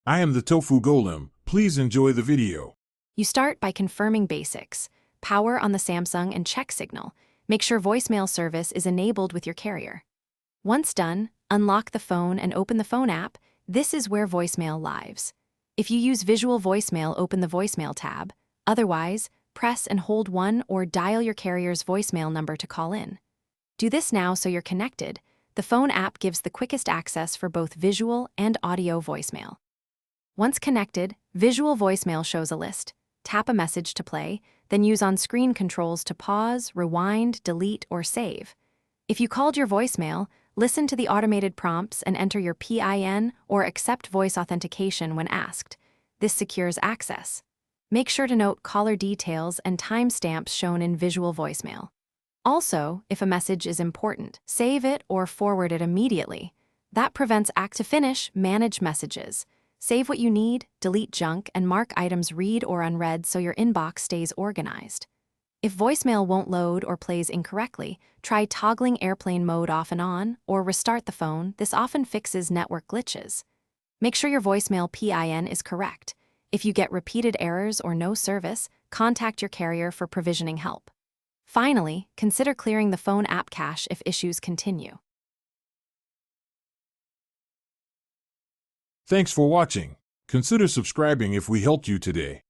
I am the Tofu Golem. Please enjoy the video. You start by confirming basics. Power on the Samsung and check signal. Make sure voicemail service is enabled with your carrier. Once done, unlock the phone and open the phone app. This is where voicemail lives. If you use visual voicemail, open the voicemail tab. Otherwise, press and hold 1 or dial your carrier's voicemail number to call in. Do this now so you're connected. The phone app gives the quickest access for both visual and audio voicemail. Once connected, visual voicemail shows a list. Tap a message to play, then use on-screen controls to pause, rewind, delete, or save. If you called your voicemail, listen to the automated prompts and enter your PIN or accept voice authentication when asked. This secures access. Make sure to note caller details and timestamps shown in visual voicemail. Also, if a message is important, save it or forward it immediately. That prevents to finish, manage messages. Save what you need, delete junk, and mark items read or unread so your inbox stays organized. If voicemail won't load or plays incorrectly, try toggling airplane mode off and on, or restart the phone. This often fixes network glitches. Make sure your voicemail PIN is correct. If you get repeated errors or no service, contact your carrier for provisioning help. Finally, consider clearing the phone app cache if issues continue. Thanks for watching. Consider subscribing if we helped you today.